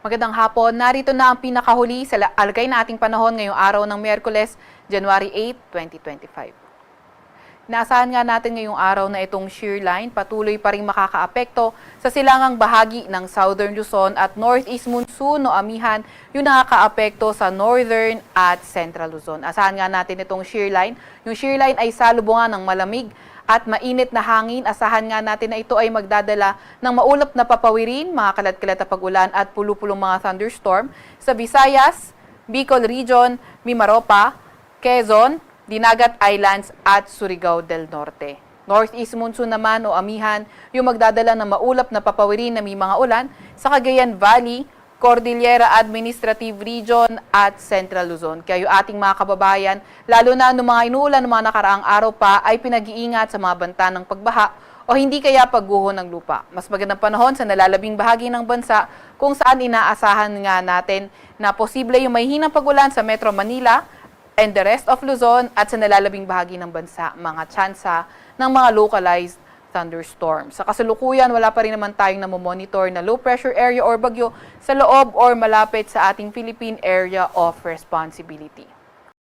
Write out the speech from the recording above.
Magandang hapon. Narito na ang pinakahuli sa alagay na ating panahon ngayong araw ng Miyerkules, January 8, 2025. Inaasahan nga natin ngayong araw na itong shear line patuloy pa rin makakaapekto sa silangang bahagi ng Southern Luzon at Northeast Monsoon o amihan yung nakakaapekto sa Northern at Central Luzon. Asahan nga natin itong shear line. Yung shear line ay salubungan ng malamig at mainit na hangin. Asahan nga natin na ito ay magdadala ng maulap na papawirin, mga kalat-kalat na pag-ulan at pulu-pulong mga thunderstorm sa Visayas, Bicol Region, Mimaropa, Quezon, Dinagat Islands at Surigao del Norte. Northeast Monsoon naman o amihan yung magdadala ng maulap na papawirin na may mga ulan sa Cagayan Valley, Cordillera Administrative Region at Central Luzon. Kaya yung ating mga kababayan, lalo na noong mga inuulan ng mga nakaraang araw pa, ay pinag-iingat sa mga banta ng pagbaha o hindi kaya pagguho ng lupa. Mas magandang panahon sa nalalabing bahagi ng bansa kung saan inaasahan nga natin na posible yung may hinang pag-ulan sa Metro Manila and the rest of Luzon at sa nalalabing bahagi ng bansa, mga tsansa ng mga localized thunderstorms. Sa kasalukuyan, wala pa rin naman tayong namomonitor na low pressure area or bagyo sa loob or malapit sa ating Philippine Area of Responsibility.